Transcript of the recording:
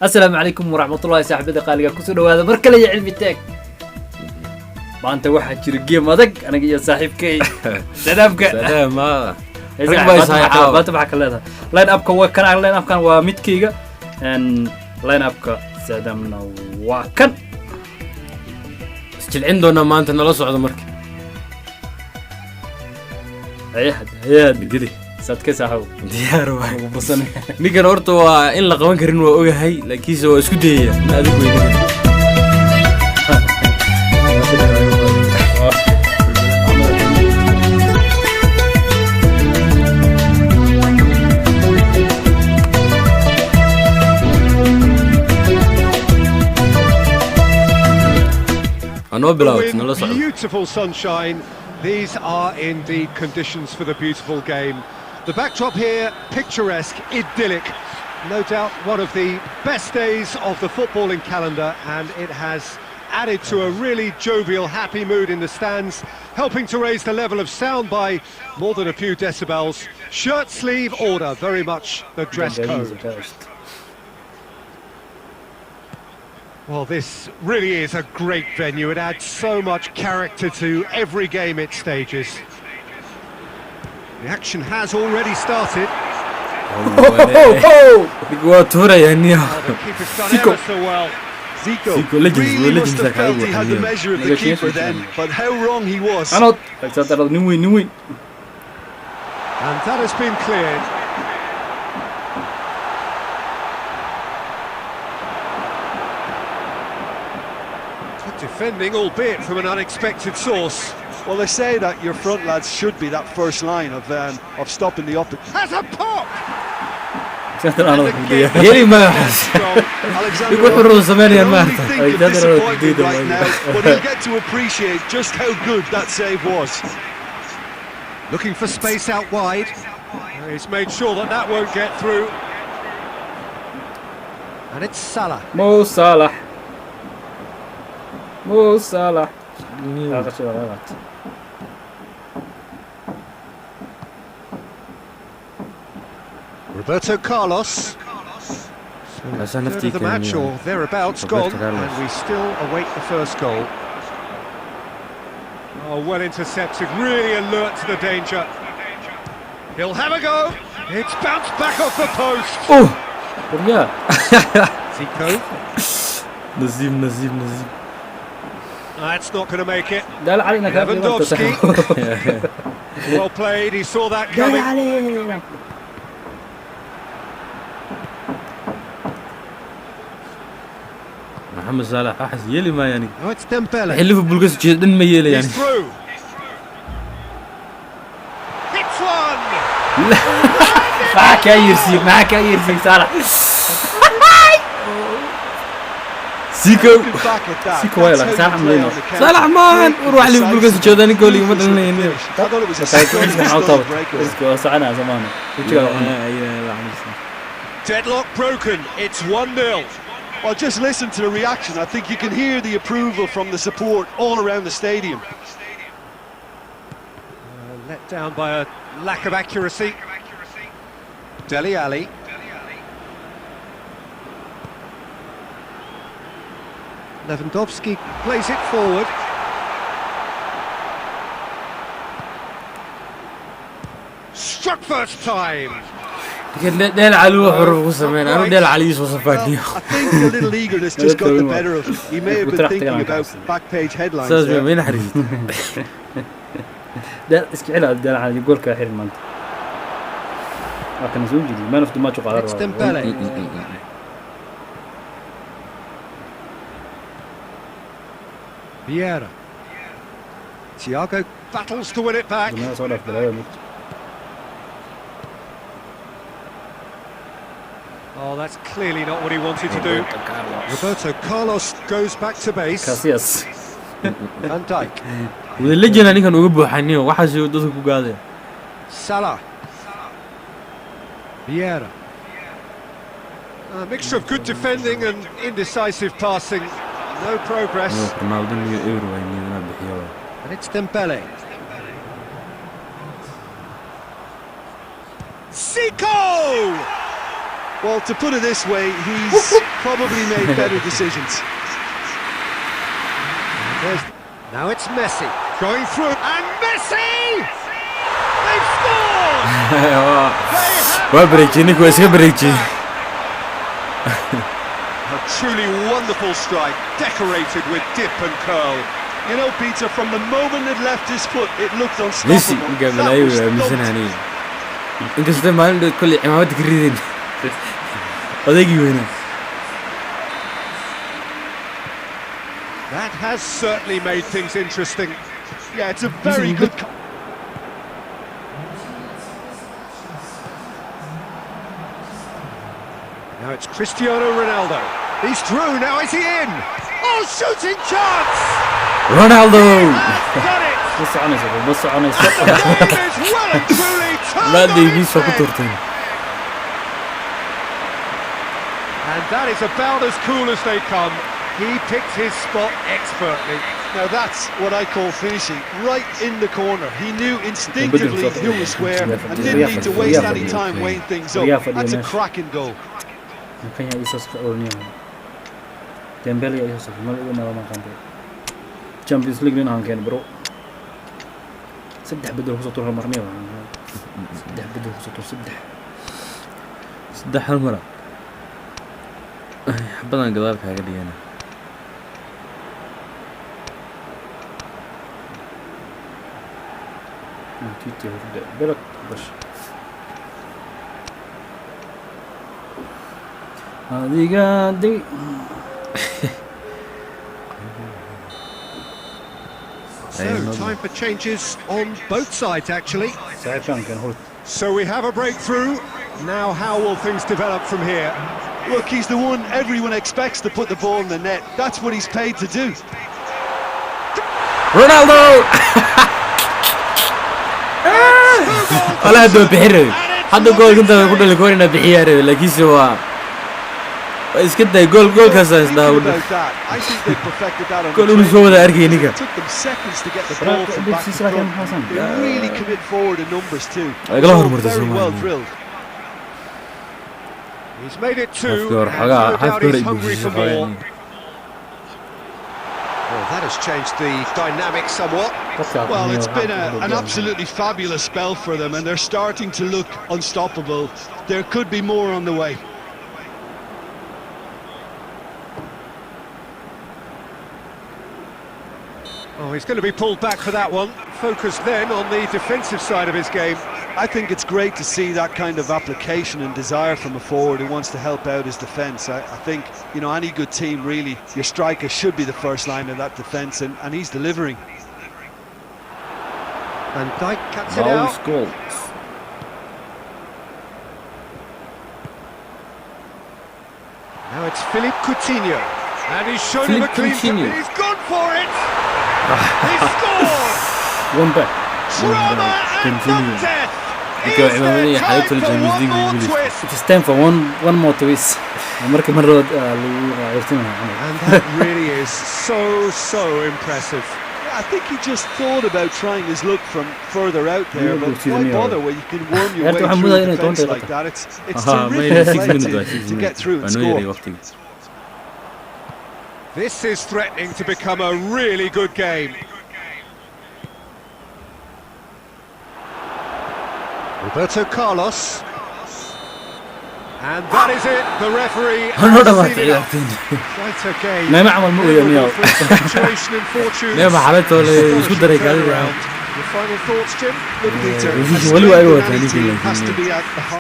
السلام عليكم ورحمة الله صاحبتي قالي كسر هذا بركة لي علمي تاك ما أنت واحد شرقي مدق أنا جي صاحبك سلامك سلام ما ما تبعك الله لاين أبك هو كان لاين أب كان وميت كيجا and لاين أبك سلامنا وكان استل عندنا ما أنت نلا صعد مرك أي حد هي بقدي صدق ساحو ديار واحد وبصنا نيجي أورتو إن لقوان كرين وأوجه هاي لكن سو اسكودية ما أدري وين With beautiful sunshine, these are indeed conditions for the beautiful game. The backdrop here, picturesque, idyllic. No doubt one of the best days of the footballing calendar, and it has added to a really jovial, happy mood in the stands, helping to raise the level of sound by more than a few decibels. Shirt sleeve order, very much the dress code. Well, this really is a great venue. It adds so much character to every game it stages. The action has already started. Zico really must have felt he had the measure of the keeper then, but how wrong he was. And that has been cleared. Defending, albeit from an unexpected source. Well, they say that your front lads should be that first line of stopping the up. Has a pop! يلي ما يقول روز زمانيا ما right now, but he'll get to appreciate just how good that save was. Looking for space out wide. He's made sure that that won't get through. And it's Salah. Mo Salah. Mo Salah. Roberto Carlos. Third of the match or thereabouts gone, and we still await the first goal. Oh, well intercepted, really alert to the danger. He'll have a go. It's bounced back off the post. Oh, yeah. Zico. Nazim. That's not going to make it. Lewandowski. Well played, he saw that coming. محمد صلاح أحس يلي ما يعني. Oh, it's Dembele. حلو في بلقاس جدا ما يلي يعني. He's through. Hits one. معك يرسي صلاح. سيكو ولا صلاح ملينا. صلاح مان وروح لي في بلقاس جدا نقولي ما أدري ليه. Deadlock broken. It's 1-0. Well, just listen to the reaction. I think you can hear the approval from the support all around the stadium. Let down by a lack of accuracy. Dele Alli. Lewandowski plays it forward. Struck first time. ديل على حروف وسمين أنا ديل على يسوع صفاتني. I think a little eagerness just got the better of him. He may have been thinking about back page headlines. سازمي وين حريت. ديل اسكعلا ديل على يقول كأحير المنط. لكن زوجي ما نفط ما تقع It's Dembele. Vieira. Thiago battles to win it back. Oh, that's clearly not what he wanted to do. Roberto Carlos goes back to base. Casillas. Van Dijk. واللي جينا نيجي نوقف حنيه واحد يودوه كوجاده. Salah. Vieira. A mixture of good defending and indecisive passing. No progress. And it's Dembele. Zico! Well, to put it this way, he's probably made better decisions. Now it's Messi going through, and Messi! They've scored! Waa bareejiyey ninku waa iska bareejiyey. A truly wonderful strike, decorated with dip and curl. You know, Peter, from the moment it left his foot, it looked unstoppable. Messi gaabalayo waa misanani. Inkastoo maalin kulli cimaamad ka rideen. Odaygii weynaa. That has certainly made things interesting. Yeah, it's a very good... Now it's Cristiano Ronaldo. He's through, now is he in? Oh, shooting chance! Ronaldo! Done it! بص عنيسة بص عنيسة. The game is well and truly turned La on devi its soo ku head. turteen. And that is about as cool as they come. He picked his spot expertly. Now that's what I call finishing, right in the corner. He knew instinctively who was where and didn't need to waste any time weighing things up. That's a cracking goal. Kaya isos ka orniya. Dembele ya isos mal ina ma kante. Champions League nin hanken bro. Saddex bedel kusoo tur marnay waa. Saddex bedel kusoo tur saddex. Saddex hal mar. Xabadan gadaal kaaga dhigana. Titi horde belak bash. Adiga di. So, time for changes on both sides, actually. Saaxiibkan kan hor. So we have a breakthrough. Now, how will things develop from here? Look, he's the one everyone expects to put the ball in the net. That's what he's paid to do. Ronaldo! Ala do bixir. Hadda gool inta ku dhalay koorina bixiyaare laakiinse waa iska day gool kaas daawad. About that, I think they perfected that on the Gool uu soo wada arkay ninka. It took them seconds to get the ball from back to front. They really commit forward in numbers too. Ay gala It's all hormartay very well Soomaaliya. drilled. He's made it two, After and xagaa no doubt he's xafkar hungry for more. Well, that has changed the dynamic somewhat. Well, it's been an absolutely fabulous spell for them, and they're starting to look unstoppable. There could be more on the way. Oh, he's going to be pulled back for that one. Focus then on the defensive side of his game. I think it's great to see that kind of application and desire from a forward who wants to help out his defence. I think, you know, any good team really, your striker should be the first line of that defence, and he's delivering. And Dijk cuts it out. Goal. Now it's Philippe Coutinho. And he's shown him a clean Coutinho. He's gone for it! He scored! One back. Drama and Coutinho. not death! Because Is Imamadi there had time to for Champions one League more really. twist? It's time for one more twist. Marka marad lagu qayrtinayo. And that really is so impressive. I think he just thought about trying his luck from further out there, but why bother when you can worm your way through a defence like that? It's terrific play to get through and score. This is threatening to become a really good game. Roberto Carlos. And that is it, the referee has seen enough. Right, okay. ما عمل مؤذي اليوم. Situation and fortune. ما حالته شو دري كذا. Your final thoughts, Jim? Look, Peter, ولا أيوة تاني team كله. has to be at the